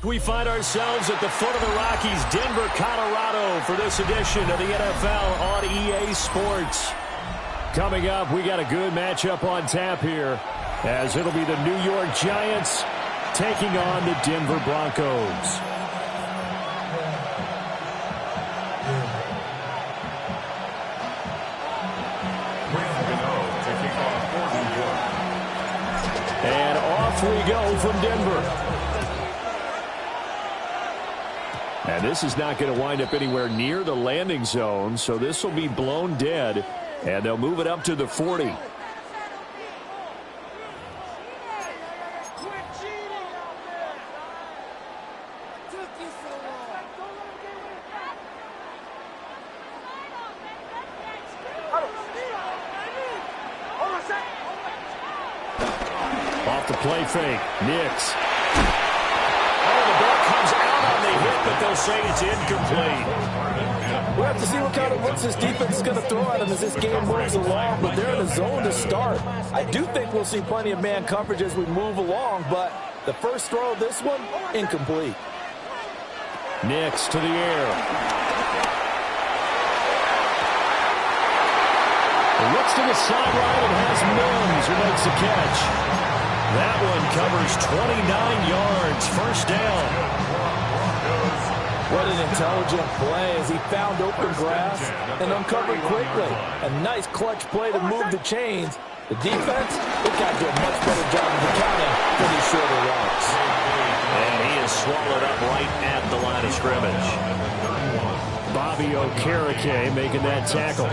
we find ourselves at the foot of the Rockies, Denver, Colorado, for this edition of the NFL on EA Sports. Coming up, we got a good matchup on tap here, as it'll be the New York Giants taking on the Denver Broncos. And off we go from Denver. And this is not going to wind up anywhere near the landing zone, so this will be blown dead, and they'll move it up to the 40. Off the play fake, Nix. But they'll say it's incomplete. We'll have to see what kind of looks this defense is going to throw at them as this game moves along, but they're in a zone to start. I do think we'll see plenty of man coverage as we move along, but the first throw of this one, incomplete. Nix to the air. He looks to the sideline and has Mims who makes the catch. That one covers 29 yards, first down. What an intelligent play as he found open grass and uncovered quickly. A nice clutch play to move the chains. The defense, they got to do a much better job of accounting for these shorter routes. And he is swallowed up right at the line of scrimmage. Bobby Okereke making that tackle.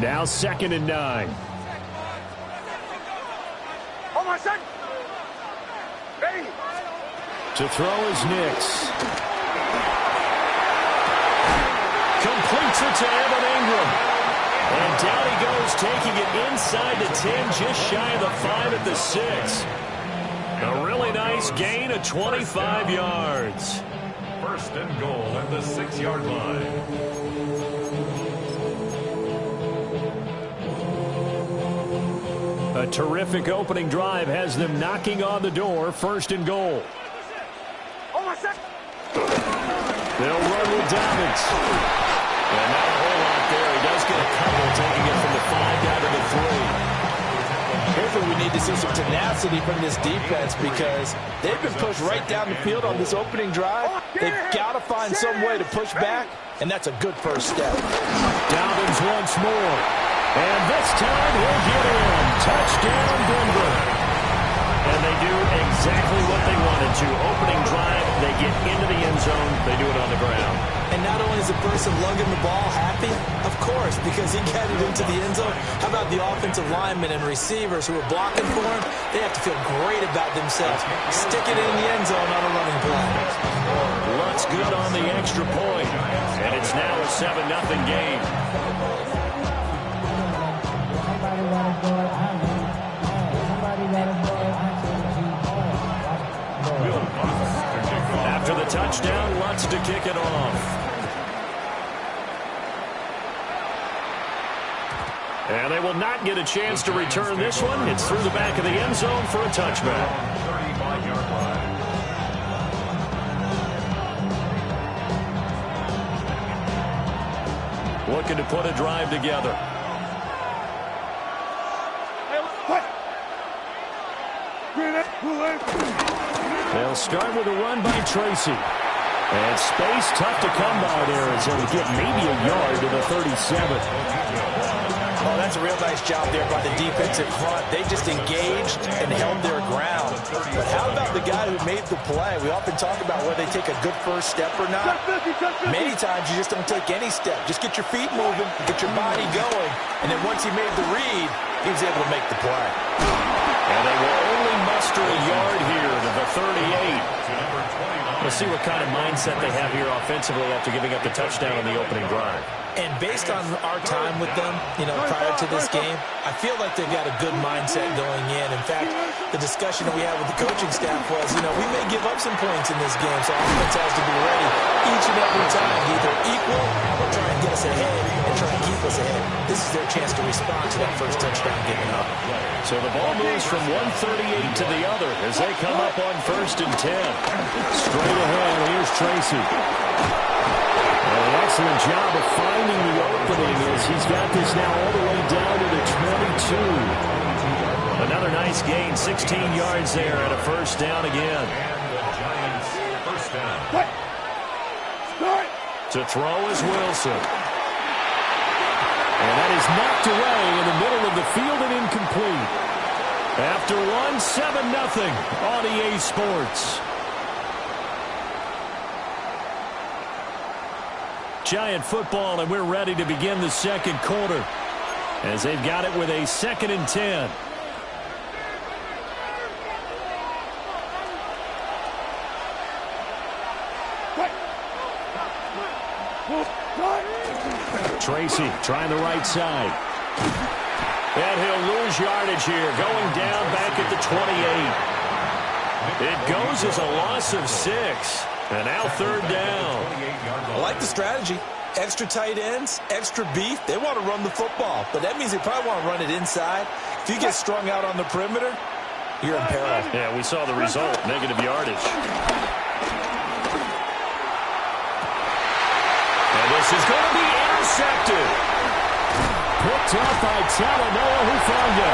Now 2nd and 9. To throw is Nix. Completes it to Evan Ingram. And down he goes, taking it inside the 10, just shy of the 5 at the 6. A really nice gain of 25 yards. First and goal at the 6-yard line. A terrific opening drive has them knocking on the door, 1st and goal. They'll run with Dobbins. And not a whole lot there. He does get a couple, taking it from the 5 down to the 3. Here's where we need to see some tenacity from this defense because they've been pushed right down the field on this opening drive. They've got to find some way to push back, and that's a good first step. Dobbins once more. And this time he'll get in. Touchdown, Denver. And they do exactly what they wanted to. Opening drive, they get into the end zone. They do it on the ground. And not only is the person lugging the ball happy, of course, because he got it into the end zone. How about the offensive linemen and receivers who are blocking for him? They have to feel great about themselves. Stick it in the end zone on a running play. Lutz good on the extra point. And it's now a 7-0 game. After the touchdown, Lutz to kick it off. And they will not get a chance to return this one. It's through the back of the end zone for a touchback. 35-yard line. Looking to put a drive together. They'll start with a run by Tracy. And space tough to come by there as they'll get maybe a yard to the 37. Oh, that's a real nice job there by the defensive front. They just engaged and held their ground. But how about the guy who made the play? We often talk about whether they take a good first step or not. Many times you just don't take any step. Just get your feet moving, get your body going. And then once he made the read, he was able to make the play. And they will only muster a yard here to the 38. We'll see what kind of mindset they have here offensively after giving up the touchdown on the opening drive. And based on our time with them, prior to this game, I feel like they've got a good mindset going in. In fact, the discussion that we had with the coaching staff was, we may give up some points in this game, so offense has to be ready each and every time, either equal or try and get us ahead and try and keep us miles ahead. This is their chance to respond to that first touchdown given up. So the ball moves from 138 to the other as they come up on 1st and 10. Straight ahead, here's Tracy. An excellent job of finding the opening as he's got this now all the way down to the 22. Another nice gain, 16 yards there and a 1st down again. And the Giants' 1st down. To throw is Wilson. And that is knocked away in the middle of the field and incomplete. After one, 7-0 on EA Sports. Giant football, and we're ready to begin the second quarter as they've got it with a 2nd and 10. Tracy trying the right side. And he'll lose yardage here, going down back at the 28. It goes as a loss of 6. And now 3rd down. I like the strategy. Extra tight ends, extra beef. They want to run the football, but that means they probably want to run it inside. If you get strung out on the perimeter, you're in peril. Yeah, we saw the result, negative yardage. And this is going to be intercepted. Picked up by Talanoa Hufanga.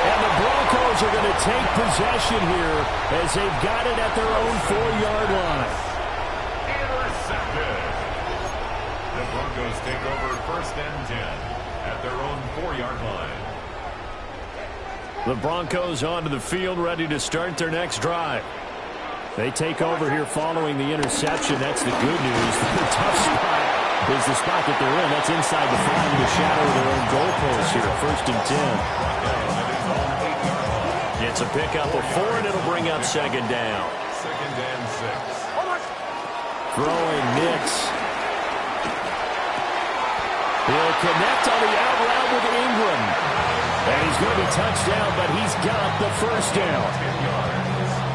And the Broncos are going to take possession here as they've got it at their own 4-yard line. Intercepted. The Broncos take over 1st and 10 at their own 4-yard line. The Broncos onto the field, ready to start their next drive. They take over here following the interception. That's the good news. The tough spot is the spot that they're in. That's inside the 5 in the shadow of their own goalpost here. 1st and 10. It's a pickup of 4, and it'll bring up 2nd down. 2nd and 6. Throwing Nix. He'll connect on the out route with Ingram. And he's going to be touchdown, but he's got the 1st down.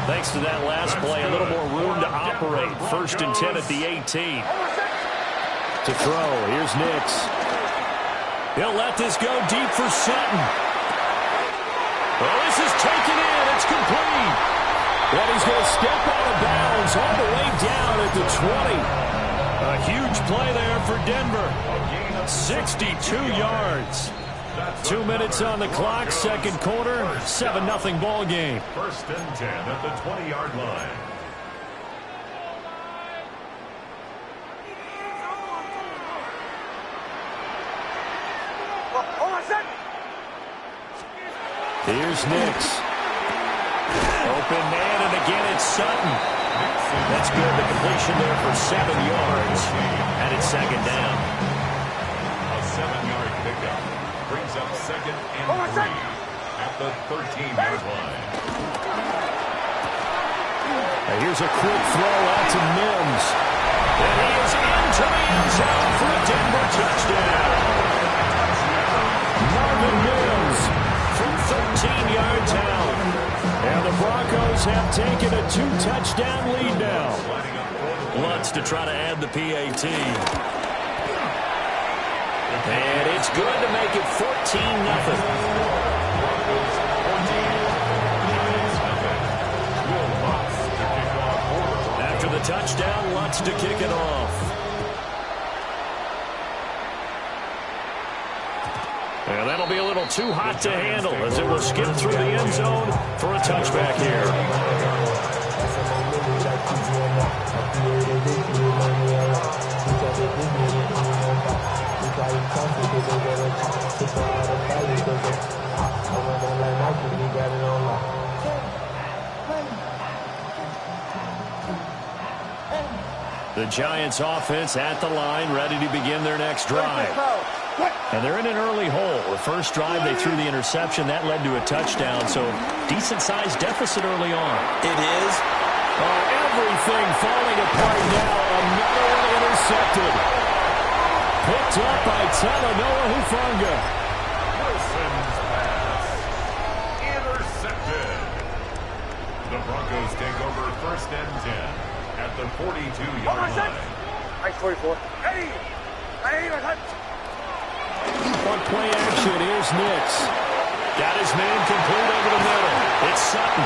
Thanks to that last play, a little more room to operate. 1st and 10 at the 18. To throw, here's Nix. He'll let this go deep for Sutton. Well, this is taken in. It's complete. And he's going to step out of bounds all the way down at the 20. A huge play there for Denver. 62 yards. 2 minutes on the clock, 2nd quarter, 7-0 ball game. 1st and 10 at the 20-yard line. Here's Nix. Open man, and again it's Sutton. That's good. The completion there for 7 yards. And it's 2nd down. A 7-yard pickup brings up 2nd and 3 at the 13-yard line. Now here's a quick throw out to Mims. And he is into the end zone for a Denver touchdown. Marvin Mims from 13 yards out. And the Broncos have taken a 2-touchdown lead now. Lutz to try to add the PAT. And it's good to make it 14-0. After the touchdown, Lutz to kick it off. And that'll be a little too hot to handle as it will skip through the end zone for a touchback here. The Giants offense at the line, ready to begin their next drive. And they're in an early hole. The first drive, they threw the interception. That led to a touchdown, so decent-sized deficit early on. It is. Oh, everything falling apart now. Another one intercepted. Picked up by Talanoa Hufanga. Wilson's pass. Intercepted. The Broncos take over 1st and 10 at the 42-yard line. Nice 44. Hey! Hey, my touch! play action. Here's Nix. Got his man complete over the middle. It's Sutton.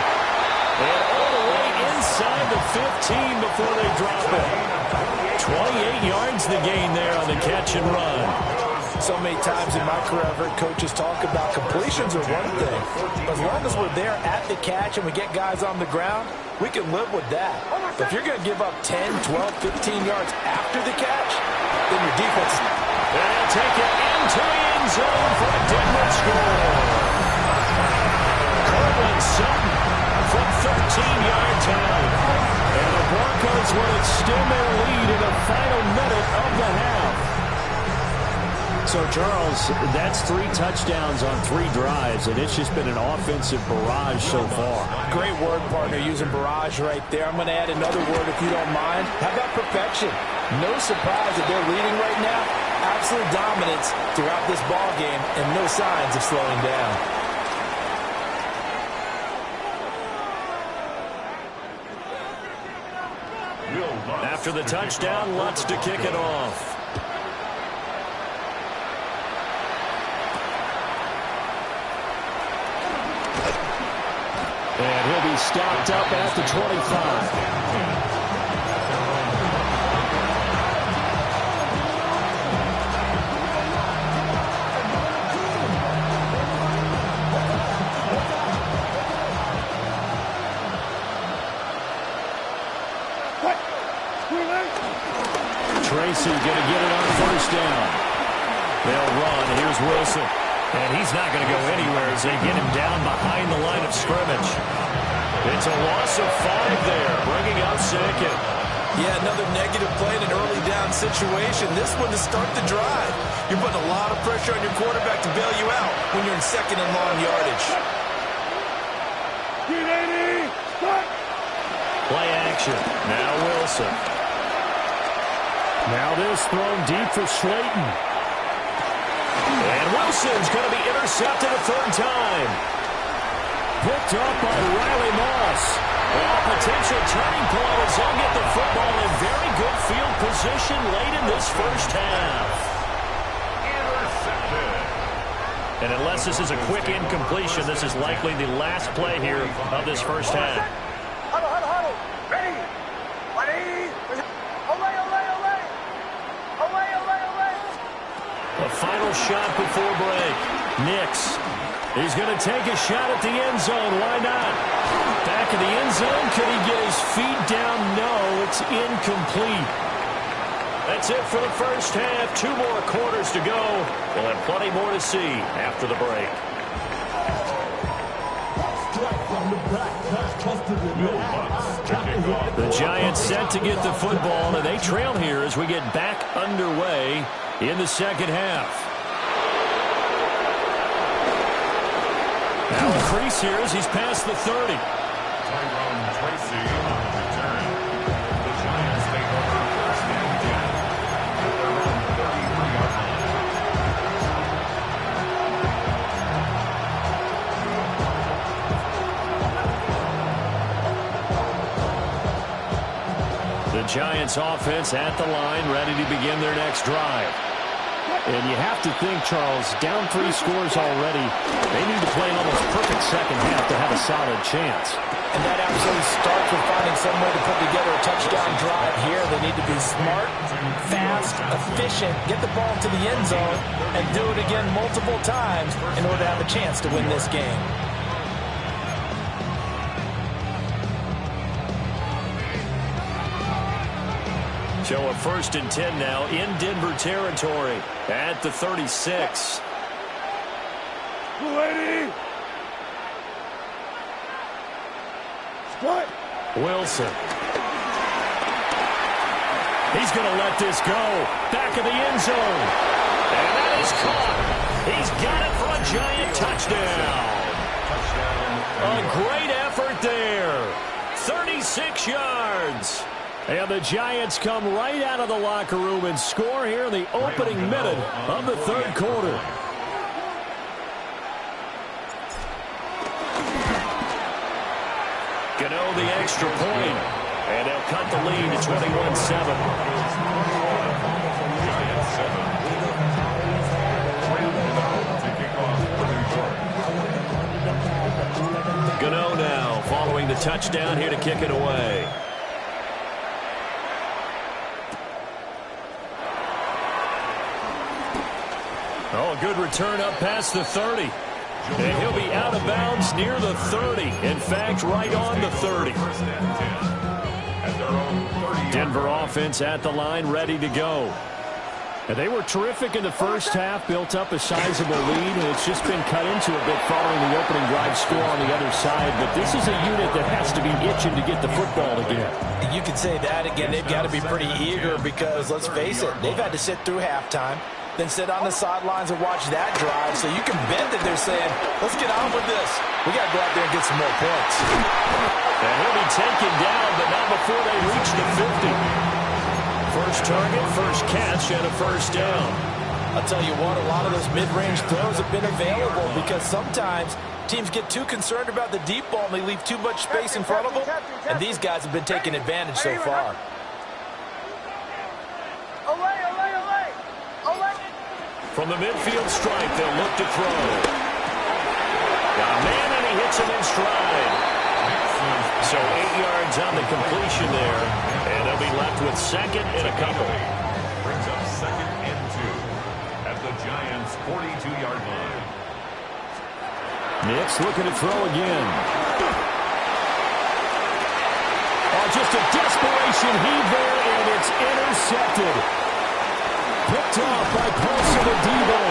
And all the way inside the 15 before they drop it. 28 yards the gain there on the catch and run. So many times in my career, I've heard coaches talk about completions are one thing. As long as we're there at the catch and we get guys on the ground, we can live with that. But if you're going to give up 10, 12, 15 yards after the catch, then your defense... They'll take it into the end zone for a Denver score. Cortland Sutton from 13-yard out. And the Broncos will extend their lead in the final minute of the half. So, Charles, that's 3 touchdowns on 3 drives, and it's just been an offensive barrage so far. Great word, partner, using barrage right there. I'm going to add another word if you don't mind. How about perfection? No surprise that they're leading right now. Absolute dominance throughout this ball game, and no signs of slowing down. After the touchdown, Lutz to kick it off. And he'll be stopped up at the 25. Tracy going to get it on first down. They'll run. Here's Wilson. And he's not going to go anywhere as they get him down behind the line of scrimmage. It's a loss of 5 there, bringing up second. Yeah, another negative play in an early down situation. This one to start the drive. You're putting a lot of pressure on your quarterback to bail you out when you're in second and long yardage. Play action. Now Wilson. Now this thrown deep for Slayton. And Wilson's going to be intercepted a 3rd time. Picked up by Riley Moss. Well, a potential turning point as he'll get the football in very good field position late in this first half. And unless this is a quick incompletion, this is likely the last play here of this first half. A final shot before break. Nix. He's going to take a shot at the end zone. Why not? Back of the end zone. Could he get his feet down? No, it's incomplete. That's it for the first half. 2 more quarters to go. We'll have plenty more to see after the break. The Giants set to get the football, and they trail here as we get back underway in the second half. Now a crease here as he's past the 30. Tracy on the return. The Giants take over first and 10 at their own 33-yard line. The Giants offense at the line, ready to begin their next drive. And you have to think, Charles, down 3 scores already. They need to play an almost perfect second half to have a solid chance. And that absolutely starts with finding some way to put together a touchdown drive here. They need to be smart, fast, efficient, get the ball to the end zone, and do it again multiple times in order to have a chance to win this game. So a 1st and 10 now in Denver territory at the 36. Wilson. He's going to let this go. Back of the end zone. And that is caught. He's got it for a Giant touchdown. A great effort there. 36 yards. And the Giants come right out of the locker room and score here in the opening minute of the 3rd quarter. Gano the extra point, and they'll cut the lead to 21-7. touchdown here to kick it away. Oh, a good return up past the 30. And he'll be out of bounds near the 30. In fact, right on the 30. Denver offense at the line, ready to go. And they were terrific in the first half, built up a sizable lead, and it's just been cut into a bit following the opening drive score on the other side. But this is a unit that has to be itching to get the football again. You could say that again. They've got to be pretty eager because, let's face it, they've had to sit through halftime, then sit on the sidelines and watch that drive. So you can bet that they're saying, let's get on with this. We got to go out there and get some more points. And he'll be taken down, but not before they reach the 50. First target, first catch, and a first down. I'll tell you what, a lot of those mid-range throws have been available because sometimes teams get too concerned about the deep ball and they leave too much space in front of them, and these guys have been taking advantage so far. From the midfield stripe, they'll look to throw. Got a man, and he hits him in stride. So 8 yards on the completion there, and they'll be left with second and a couple. Brings up 2nd and 2 at the Giants' 42-yard line. Nix looking to throw again. Oh, just a desperation heave there, and it's intercepted. Picked off by Paulson and Debo.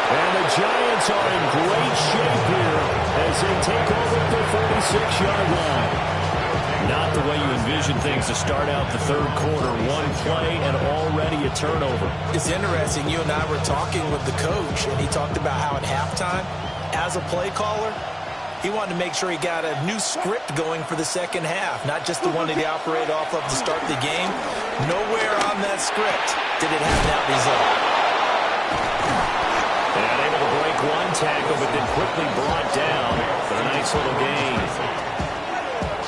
And the Giants are in great shape here as they take over at their 46-yard line. Not the way you envision things to start out the third quarter. One play and already a turnover. It's interesting. You and I were talking with the coach, and he talked about how at halftime, as a play caller, he wanted to make sure he got a new script going for the second half, not just the one that he operated off of to start the game. Nowhere on that script did it have that result. And able to break one tackle, but then quickly brought down for a nice little gain.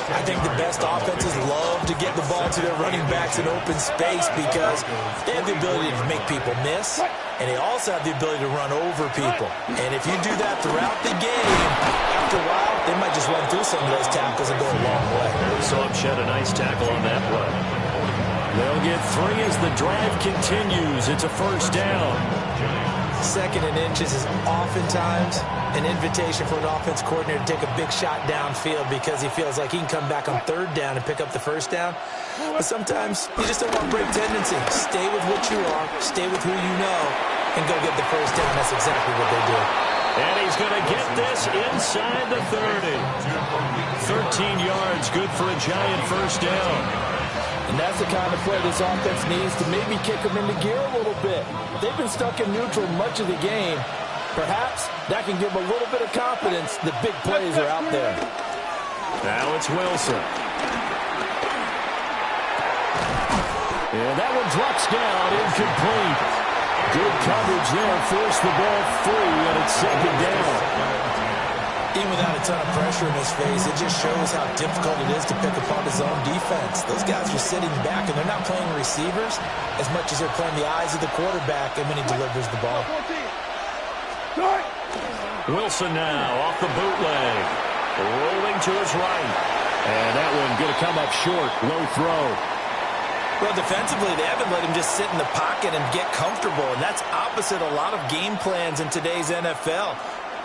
I think the best offenses love to get the ball to their running backs in open space because they have the ability to make people miss, and they also have the ability to run over people. And if you do that throughout the game, after a while, they might just run through some of those tackles and go a long way. Saw him shed a nice tackle on that play. They'll get 3 as the drive continues. It's a first down. 2nd and inches is oftentimes an invitation for an offense coordinator to take a big shot downfield because he feels like he can come back on 3rd down and pick up the first down. But sometimes you just don't want break tendency. Stay with what you are, stay with who you know, and go get the first down. That's exactly what they do. And he's going to get this inside the 30. 13 yards, good for a Giant first down. And that's the kind of play this offense needs to maybe kick them into gear a little bit. They've been stuck in neutral much of the game. Perhaps that can give them a little bit of confidence that big plays are out there. Now it's Wilson. And that one drops down, incomplete. Good coverage there, forced the ball free, and it's 2nd down. Even without a ton of pressure in his face, it just shows how difficult it is to pick apart his own defense. Those guys are sitting back, and they're not playing receivers as much as they're playing the eyes of the quarterback and when he delivers the ball. Wilson now off the bootleg. Rolling to his right. And that one going to come up short. Low throw. Well, defensively, they haven't let him just sit in the pocket and get comfortable, and that's opposite a lot of game plans in today's NFL.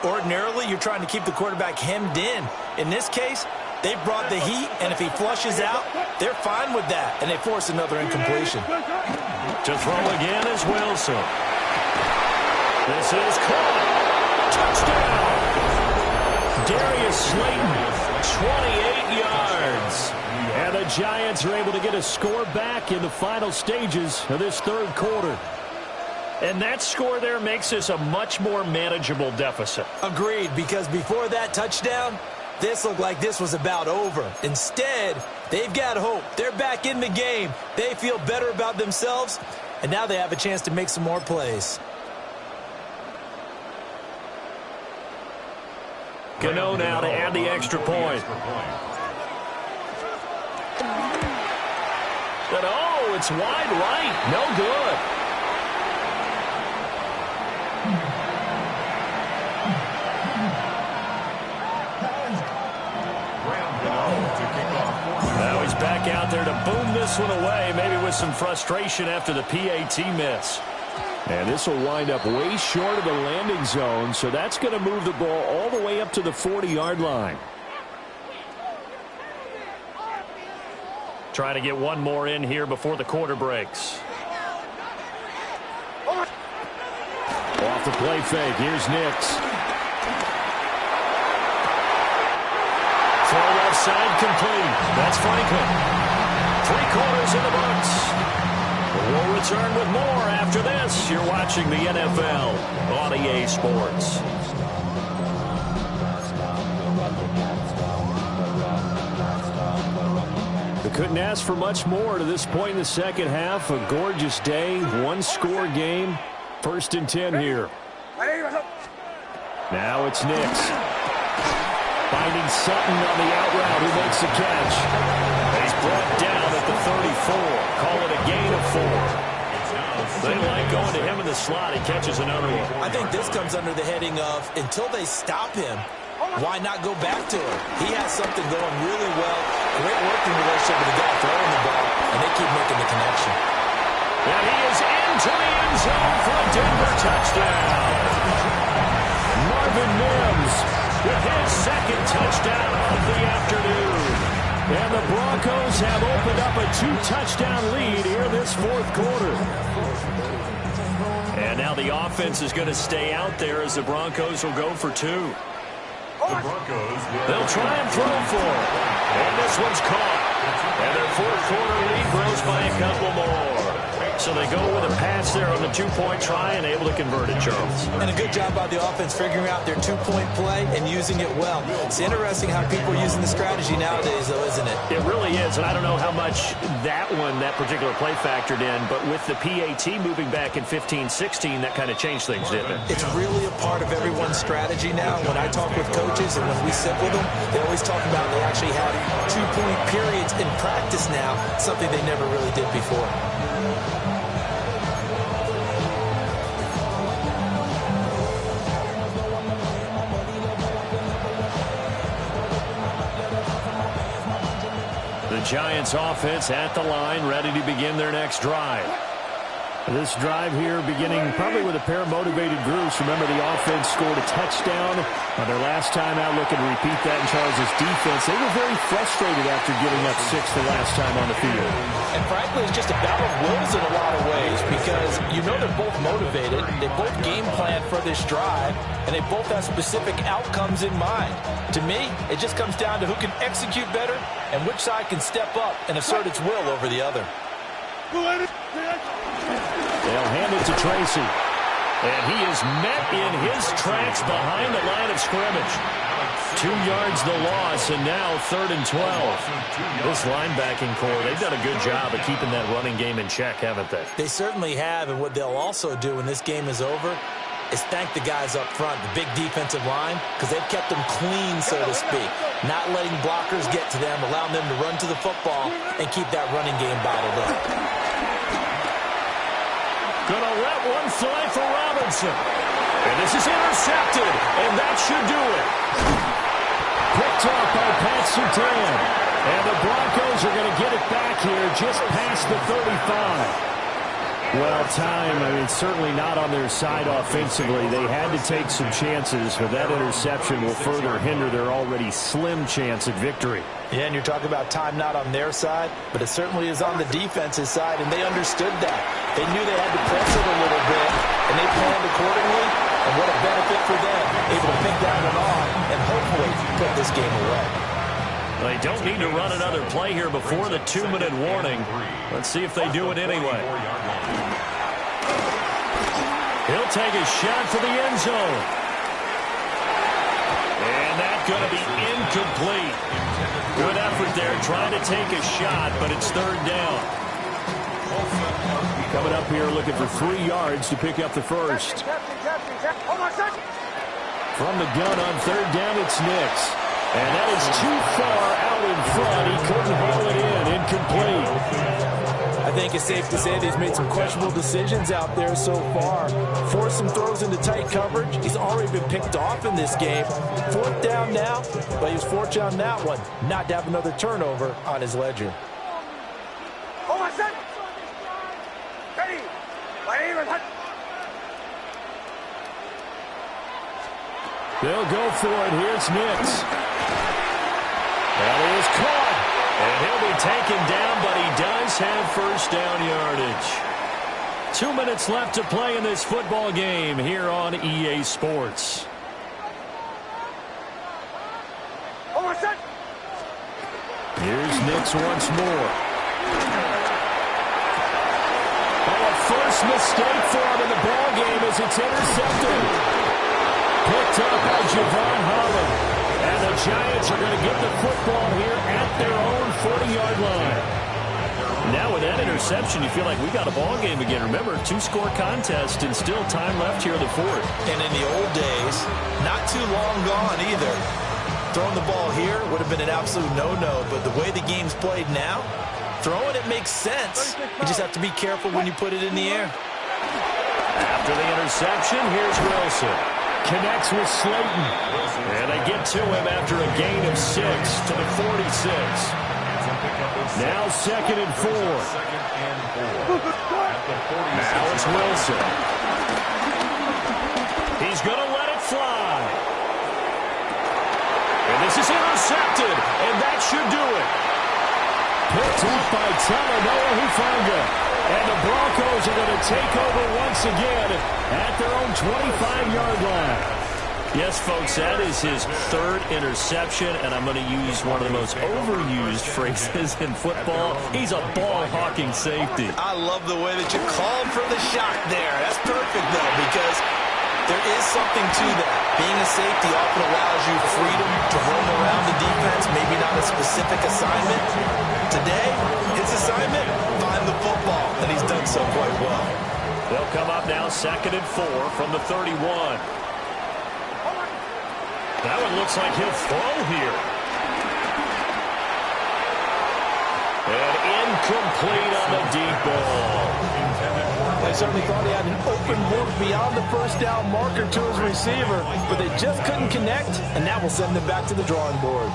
Ordinarily, you're trying to keep the quarterback hemmed in. In this case, they brought the heat, and if he flushes out, they're fine with that, and they force another incompletion. To throw again is Wilson. This is caught. Touchdown! Darius Slayton, 28 yards. And the Giants are able to get a score back in the final stages of this third quarter. And that score there makes this a much more manageable deficit. Agreed, because before that touchdown, this looked like this was about over. Instead, they've got hope. They're back in the game. They feel better about themselves, and now they have a chance to make some more plays. Gano now to add the extra point. But oh, it's wide right. No good. Ground ball to there to boom this one away, maybe with some frustration after the PAT miss. And this will wind up way short of the landing zone, so that's going to move the ball all the way up to the 40-yard line. Trying to get one more in here before the quarter breaks. Off the play fake. Here's Nix. Throw left side complete. That's Franklin. 3/4 in the books. We'll return with more after this. You're watching the NFL on EA Sports. They couldn't ask for much more to this point in the second half. A gorgeous day, one-score game. 1st and 10 here. Now it's Nix. Finding Sutton on the out route, who makes the catch. He's brought down at the 34. Call it a gain of 4. They like going to him in the slot. He catches another one. I think this comes under the heading of, until they stop him, why not go back to him? He has something going really well. Great working relationship with the guy throwing the ball, and they keep making the connection. And he is into the end zone for a Denver touchdown. Marvin Mims with his second touchdown of the afternoon. And the Broncos have opened up a 2-touchdown lead here this 4th quarter. And now the offense is going to stay out there as the Broncos will go for 2. They'll try and throw for it. And this one's caught. And their 4th quarter lead grows by a couple more. So they go with a pass there on the 2-point try and able to convert it, Charles. And a good job by the offense figuring out their 2-point play and using it well. It's interesting how people are using the strategy nowadays, though, isn't it? It really is, and I don't know how much that particular play factored in, but with the PAT moving back in 15-16, that kind of changed things, didn't it? It's really a part of everyone's strategy now. When I talk with coaches and when we sit with them, they always talk about they actually have 2-point periods in practice now, something they never really did before. The Giants offense at the line, ready to begin their next drive. This drive here beginning probably with a pair of motivated groups. Remember, the offense scored a touchdown on their last time out, looking to repeat that in Charles' defense. They were very frustrated after giving up 6 the last time on the field. And frankly, it's just a battle of wills in a lot of ways because you know they're both motivated. They both game plan for this drive, and they both have specific outcomes in mind. To me, it just comes down to who can execute better and which side can step up and assert its will over the other. They'll hand it to Tracy. And he is met in his tracks behind the line of scrimmage. 2 yards the loss, and now 3rd and 12. This linebacking core, they've done a good job of keeping that running game in check, haven't they? They certainly have, and what they'll also do when this game is over is thank the guys up front, the big defensive line, because they've kept them clean, so to speak. Not letting blockers get to them, allowing them to run to the football and keep that running game bottled up. Gonna let one fly for Robinson. And this is intercepted, and that should do it. Picked up by Pat Surtain. And the Broncos are going to get it back here just past the 35. Well, time, certainly not on their side offensively. They had to take some chances, but that interception will further hinder their already slim chance at victory. Yeah, and you're talking about time not on their side, but it certainly is on the defense's side, and they understood that. They knew they had to press it a little bit, and they planned accordingly, and what a benefit for them, able to pick that one off and hopefully put this game away. They don't need to run another play here before the 2-minute warning. Let's see if they do it anyway. He'll take a shot for the end zone. And that's going to be incomplete. Good effort there, trying to take a shot, but it's 3rd down. Coming up here looking for 3 yards to pick up the first. From the gun on 3rd down, it's Nix. And that is too far out in front. He couldn't haul it in. Incomplete. I think it's safe to say that he's made some questionable decisions out there so far. Forced some throws into tight coverage. He's already been picked off in this game. 4th down now, but he was fortunate on that one not to have another turnover on his ledger. They'll go for it. Here's Nix. That is caught. And he'll be taken down, but he does have first down yardage. 2 minutes left to play in this football game here on EA Sports. Here's Nix once more. Oh, a first mistake for him in the ball game as it's intercepted. Picked up by Javon Holland. And the Giants are going to get the football here at their own 40-yard line. Now with that interception, you feel like we got a ball game again. Remember, 2-score contest and still time left here in the fourth. And in the old days, not too long gone either. Throwing the ball here would have been an absolute no-no, but the way the game's played now, throwing it makes sense. You just have to be careful when you put it in the air. After the interception, here's Wilson. Connects with Slayton. And they get to him after a gain of 6 to the 46. Now 2nd and 4. Now it's Wilson. He's going to let it fly. And this is intercepted, and that should do it. Picked up by Talanoa Hufanga. And the Broncos are going to take over once again at their own 25-yard line. Yes, folks, that is his 3rd interception, and I'm going to use one of the most overused phrases in football. He's a ball-hawking safety. I love the way that you called for the shot there. That's perfect, though, because there is something to that. Being a safety often allows you freedom to roam around the defense, maybe not a specific assignment. Today, his assignment, find the football, and he's done so quite well. They'll come up now 2nd and 4 from the 31. That one looks like he'll throw here. And incomplete on the deep ball. They certainly thought he had an open look beyond the first down marker to his receiver, but they just couldn't connect, and that will send them back to the drawing board.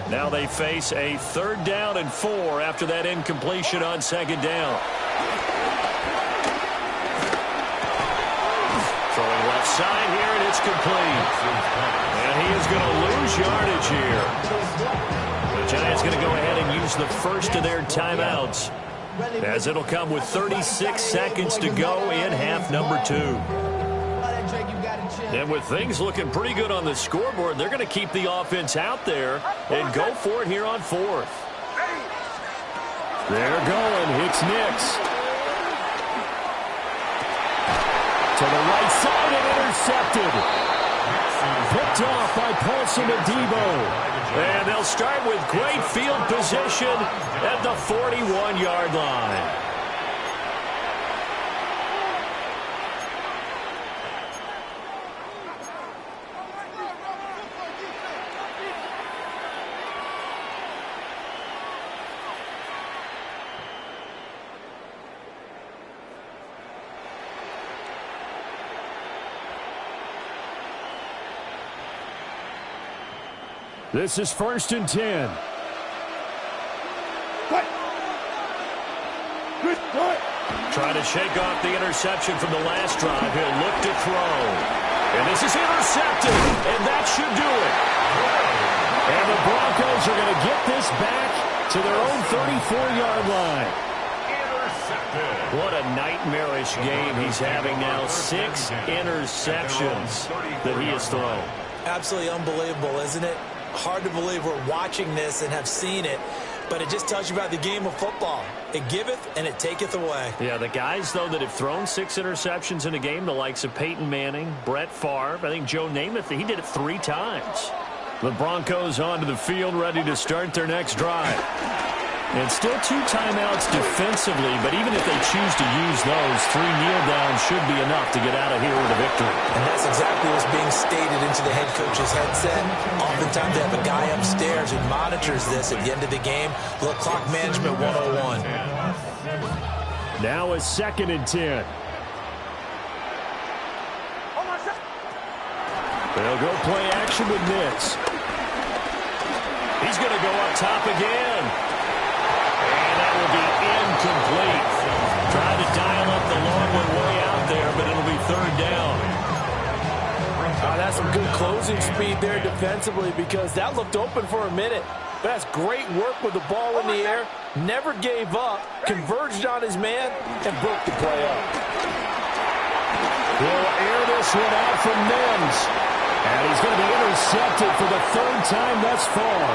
Now they face a 3rd down and 4 after that incompletion on 2nd down. Throwing left side here, and it's complete. And he is going to lose yardage here. The Giants going to go ahead and use the first of their timeouts, as it'll come with 36 seconds to go in half number 2. And with things looking pretty good on the scoreboard, they're going to keep the offense out there and go for it here on 4th. They're going. It's Nix. To the right side and intercepted. Picked off by Paulson Adebo. And they'll start with great field position at the 41-yard line. This is 1st and 10. Trying to shake off the interception from the last drive. He'll look to throw. And this is intercepted. And that should do it. And the Broncos are going to get this back to their own 34-yard line. What a nightmarish game he's having now. 6 interceptions that he has thrown. Absolutely unbelievable, isn't it? Hard to believe we're watching this and have seen it, but it just tells you about the game of football. It giveth and it taketh away. Yeah, the guys, though, that have thrown 6 interceptions in a game, the likes of Peyton Manning, Brett Favre, I think Joe Namath, he did it 3 times. The Broncos onto the field, ready to start their next drive. And still 2 timeouts defensively, but even if they choose to use those, 3 kneel downs should be enough to get out of here with a victory. And that's exactly what's being stated into the head coach's headset. Oftentimes they have a guy upstairs who monitors this at the end of the game. Little clock management 101. Now it's 2nd and 10. They'll go play action with Nix. He's going to go up top again. And that will be incomplete. Trying to dial up the long one way out there, but it'll be 3rd down. That's some good closing speed there defensively because that looked open for a minute. But that's great work with the ball in the air. Never gave up, converged on his man, and broke the play up. He'll air this one out from Mims. And he's going to be intercepted for the third time thus far.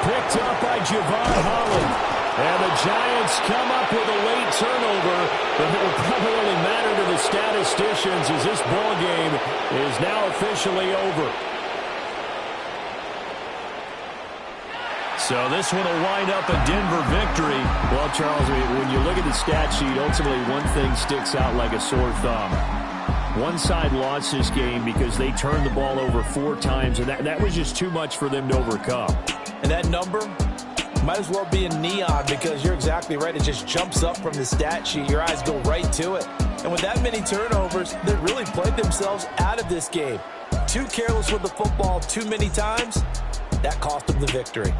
Picked up by Javon Holland. And the Giants come up with a late turnover, but it will probably only matter to the statisticians as this ball game is now officially over. So this one will wind up a Denver victory. Well, Charles, when you look at the stat sheet, ultimately one thing sticks out like a sore thumb. One side lost this game because they turned the ball over 4 times, and that was just too much for them to overcome. And that number might as well be in neon because you're exactly right. It just jumps up from the stat sheet. Your eyes go right to it. And with that many turnovers, they really played themselves out of this game. Too careless with the football too many times. That cost them the victory.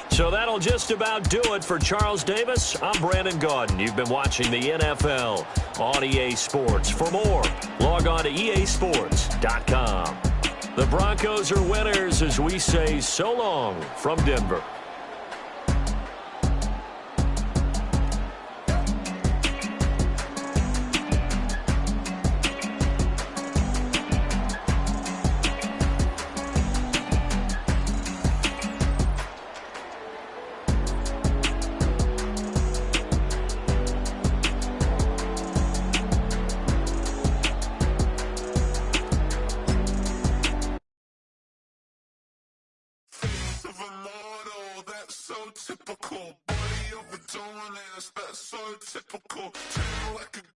So that'll just about do it for Charles Davis. I'm Brandon Gaudin. You've been watching the NFL on EA Sports. For more, log on to easports.com. The Broncos are winners as we say so long from Denver. Typical body of a dominance, that's so typical. Like a